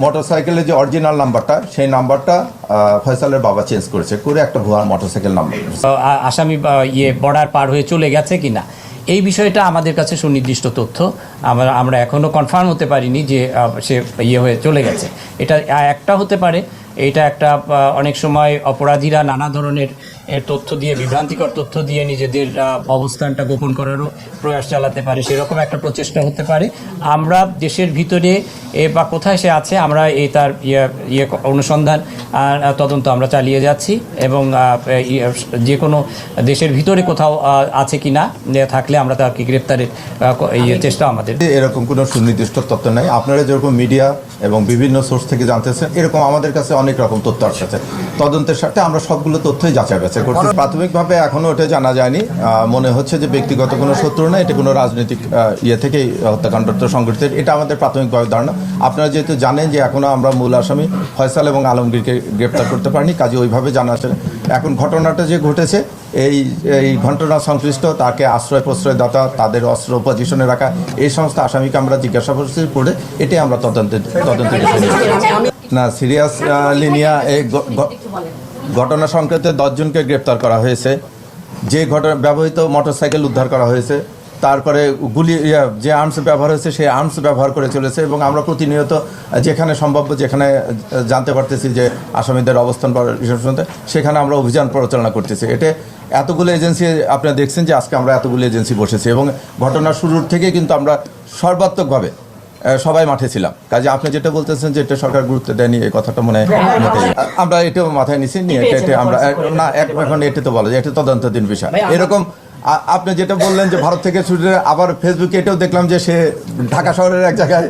মোটরসাইকেলের যে অরিজিনাল নাম্বারটা সেই নাম্বারটা ফয়সালের বাবা চেঞ্জ করেছে করে একটা ভুয়া মোটরসাইকেল নাম্বার। আসামি বর্ডার পার হয়ে চলে গেছে কিনা এই বিষয়টা আমাদের কাছে সুনির্দিষ্ট তথ্য, আমরা এখনও কনফার্ম হতে পারিনি যে সে হয়ে চলে গেছে। এটা একটা হতে পারে, এটা একটা অনেক সময় অপরাধীরা নানা ধরনের তথ্য দিয়ে, বিভ্রান্তিকর তথ্য দিয়ে নিজেদের অবস্থানটা গোপন করারও প্রয়াস চালাতে পারে, সেরকম একটা প্রচেষ্টা হতে পারে। আমরা দেশের ভিতরে বা কোথায় সে আছে আমরা তার অনুসন্ধান তদন্ত আমরা চালিয়ে যাচ্ছি এবং যে কোনো দেশের ভিতরে কোথাও আছে কি না থাকলে আমরা তাকে গ্রেপ্তারের চেষ্টা আমাদের। এরকম কোনো সুনির্দিষ্ট তথ্য নাই, আপনারা যেরকম মিডিয়া এবং বিভিন্ন সোর্স থেকে জানতেছেন এরকম আমাদের কাছে অনেক রকম তথ্য আসছে। তদন্তের সাথে আমরা সবগুলো তথ্যই যাচাই বাছাই করছি। প্রাথমিকভাবে এখনও এটা জানা যায়নি, মনে হচ্ছে যে ব্যক্তিগত কোনো শত্রু না, এটা কোনো রাজনৈতিক থেকেই হত্যাকাণ্ডটা সংঘটিত, এটা আমাদের প্রাথমিকভাবে ধারণা। আপনারা যেহেতু জানেন যে এখনও আমরা মূল আসামি ফয়সাল এবং আলমগীরকে গ্রেপ্তার করতে পারিনি, কাজে ওইভাবে জানা আছে। এখন ঘটনাটা যে ঘটেছে এই ঘটনা সংশ্লিষ্ট তাকে আশ্রয় প্রশ্রয়দাতা, তাদের অস্ত্র পজিশনে রাখা, এই সমস্ত আসামিকে আমরা জিজ্ঞাসাবাদ করে এটাই আমরা তদন্তের না সিরিয়াসলি নিয়ে এই ঘটনা সংক্রান্ত 10 জনকে গ্রেপ্তার করা হয়েছে। যে ঘটনা ব্যবহৃত মোটরসাইকেল উদ্ধার করা হয়েছে, তারপরে গুলি যে আর্মস ব্যবহার হয়েছে সেই আর্মস ব্যবহার করে চলেছে এবং আমরা প্রতিনিয়ত যেখানে সম্ভাব্য যেখানে জানতে পারতেছি যে আসামিদের অবস্থান সেখানে আমরা অভিযান পরিচালনা করতেছি। এটা এতগুলো এজেন্সি আপনারা দেখছেন যে আজকে আমরা এতগুলো এজেন্সি বসেছি এবং ঘটনার শুরুর থেকে কিন্তু আমরা সর্বাত্মকভাবে সবাই মাঠে ছিলাম। কাজে আপনি যেটা বলতেছেন যে এটা সরকার গুরুত্ব দেয়নি, এই কথাটা মনে হয় আমরা এটাও মাথায় নিছি নিয়ে এটা আমরা না এখন এটা তো বলা যায় এটা তদন্তাধীন বিষয়। এরকম আপনি যেটা বললেন যে ভারত থেকে ছুটে আবার ফেসবুকে এটাও দেখলাম যে সে ঢাকা শহরের এক জায়গায়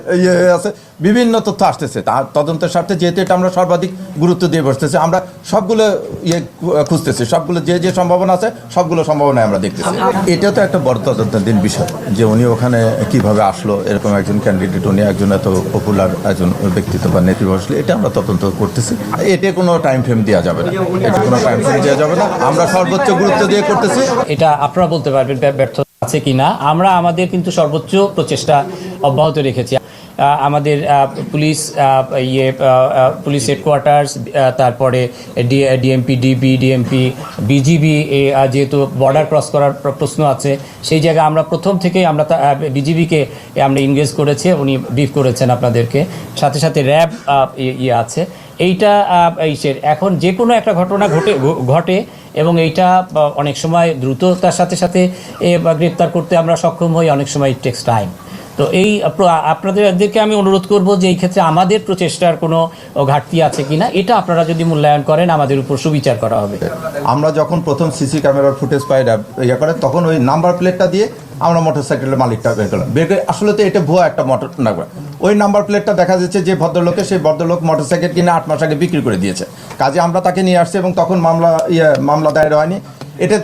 আছে, বিভিন্ন তথ্য আসতেছে। তার তদন্তের স্বার্থে যেহেতু এটা আমরা সর্বাধিক গুরুত্ব দিয়ে বসতেছি, আমরা সবগুলো খুঁজতেছি, সবগুলো যে সম্ভাবনা আছে সবগুলো সম্ভাবনায় আমরা দেখতেছি। এটা তো একটা বড় তদন্তাধীন বিষয় যে উনি ওখানে কিভাবে আসলো, এরকম একজন ক্যান্ডিডেট, উনি একজন এত পপুলার একজন ব্যক্তিত্ব বা নেতৃত্ব আসলে এটা আমরা তদন্ত করতেছি। এটা কোনো টাইম ফ্রেম দেওয়া যাবে না, এটা কোনো টাইম ফ্রেম দেওয়া যাবে না, আমরা সর্বোচ্চ গুরুত্ব দিয়ে করতেছি। এটা আপনারা বলতে পারবেন ব্যর্থ আছে কিনা, আমরা আমাদের কিন্তু সর্বোচ্চ প্রচেষ্টা অব্যাহত রেখেছি। আমাদের পুলিশ হেডকোয়ার্টার্স, তারপরে ডিএমপি, ডিএমপি, বিজিবি, যেহেতু বর্ডার ক্রস করার প্রশ্ন আছে সেই জায়গায় আমরা প্রথম থেকেই আমরা বিজিবিকে আমরা ইনগেজ করেছি, উনি ব্রিফ করেছেন আপনাদেরকে, সাথে সাথে র্যাব আছে। এইটা এখন যে কোনো একটা ঘটনা ঘটে এবং এইটা অনেক সময় দ্রুততার সাথে সাথে গ্রেপ্তার করতে আমরা সক্ষম হই, অনেক সময় ইট টেক্স টাইম। তো আপনাদেরকে আমি অনুরোধ করব যে এই ক্ষেত্রে আমাদের প্রচেষ্টার কোনো ঘাটতি আছে কিনা এটা আপনারা যদি মূল্যায়ন করেন আমাদের উপর সুবিচার করা হবে। আমরা যখন প্রথম সিসি ক্যামেরার ফুটেজ পাই করে তখন ওই নাম্বার প্লেটটা দিয়ে আমরা মোটরসাইকেলের মালিকটা বের করলাম, আসলে তো এটা ভুয়া একটা মোটর না, ওই নাম্বার প্লেটটা দেখা যাচ্ছে যে ভদ্রলোকে, সেই ভদ্রলোক মোটরসাইকেল কিনে 8 মাস আগে বিক্রি করে দিয়েছে। কাজে আমরা তাকে নিয়ে আসছি এবং তখন মামলা দায়ের হয়নি। এটা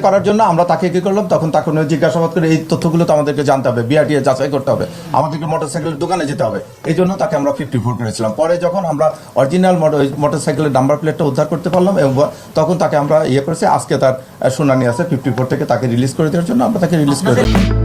করার জন্য আমরা তাকে কী করলাম, তখন তাকে জিজ্ঞাসাবাদ করে এই তথ্যগুলো তো আমাদেরকে জানতে হবে, বিআরটিএ যাচাই করতে হবে, আমাদেরকে মোটরসাইকেলের দোকানে যেতে হবে, এই জন্য তাকে আমরা 54 করেছিলাম। পরে যখন আমরা অরিজিনাল মোটরসাইকেলের নাম্বার প্লেটটা উদ্ধার করতে পারলাম এবং তখন তাকে আমরা করেছি, আজকে তার শুনানি আছে 54 থেকে তাকে রিলিজ করে দেওয়ার জন্য আমরা তাকে রিলিজ করে দিই।